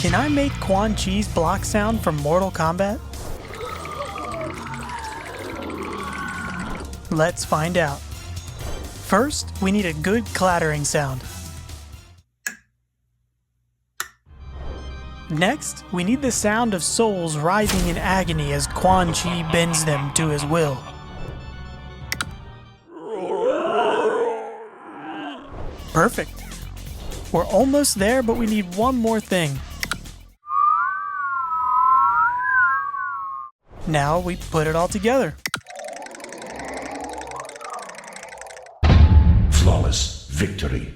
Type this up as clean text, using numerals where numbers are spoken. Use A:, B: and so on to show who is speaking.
A: Can I make Quan Chi's block sound from Mortal Kombat? Let's find out. First, we need a good clattering sound. Next, we need the sound of souls writhing in agony as Quan Chi bends them to his will. Perfect. We're almost there, but we need one more thing. Now we put it all together.
B: Flawless victory.